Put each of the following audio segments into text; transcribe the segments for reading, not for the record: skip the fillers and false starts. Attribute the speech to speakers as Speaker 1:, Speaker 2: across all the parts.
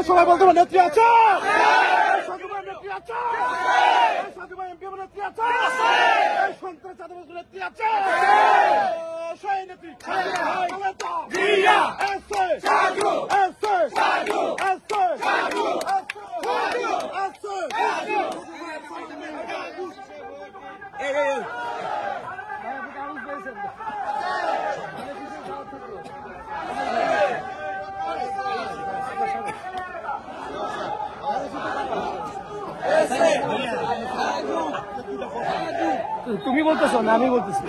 Speaker 1: সবাই বলতে পারে নেত্রী আছে, নেত্রী আছে, নেত্রী আছে, সন্ত্রাস চাঁদাবাজ নেত্রী আছে, সেই নেত্রী তুমি বলতেছো না আমি বলতেছি।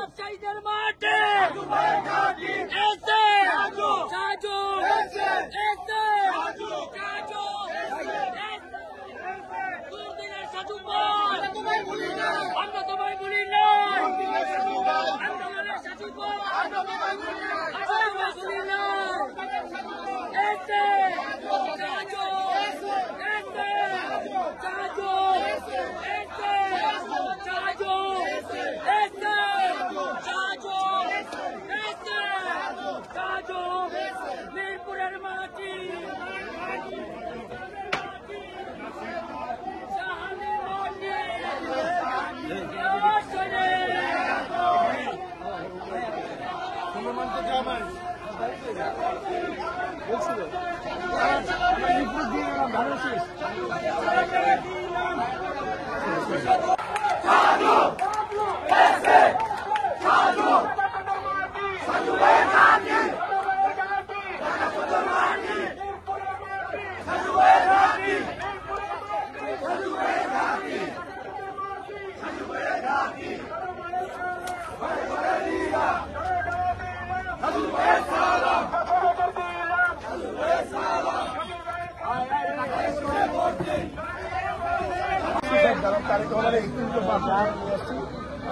Speaker 2: ব্যবসায়ীদের মাঠে আমরা তোমায় বলি না, আন্দোলনের সাজু মিরপুরের মাটি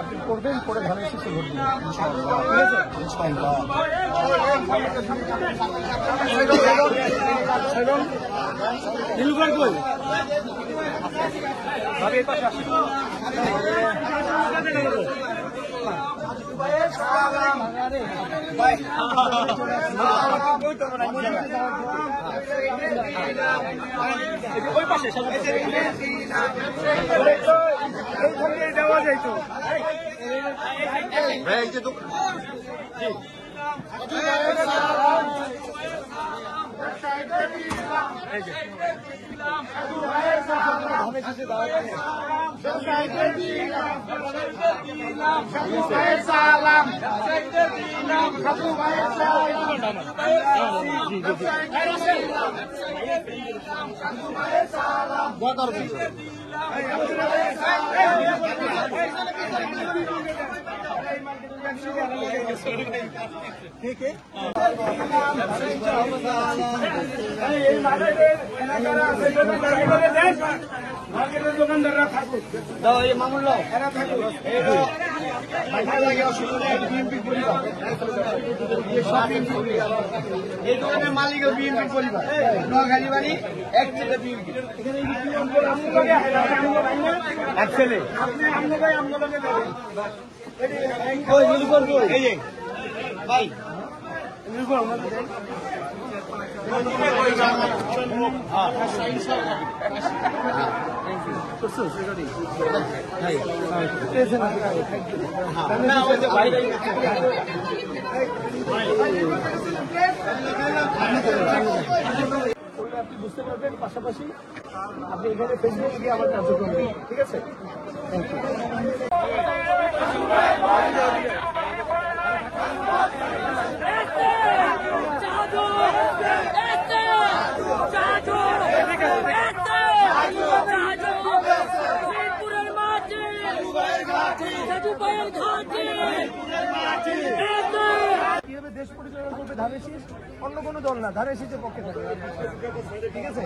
Speaker 2: আপনি করবেন, করে ধানের শীষে ভোট দিন। ওই পাশে দেওয়া যাইতো ठीक है দোকানদাররা থাকুক, মামুন এরা থাকুক, এই দোকানের মালিক বিএনপির পরিবার, নোয়াখালী বাড়ি এক ছেলে বিএনপি, এক ছেলে ভাই থ্যাংক ইউ।
Speaker 1: করছো সেটাই
Speaker 2: না ওই যে বাইরে
Speaker 1: করলে আপনি বুঝতে পারবেন, পাশাপাশি আপনি এখানে ফেসবুকে গিয়ে আমার কার্যক্রম করবেন, ঠিক আছে? Thank you. কিভাবে দেশ পরিচালনা করবে ধানের শীষ, অন্য কোনো দল না, ধানের শীষের পক্ষে থাকে, ঠিক আছে?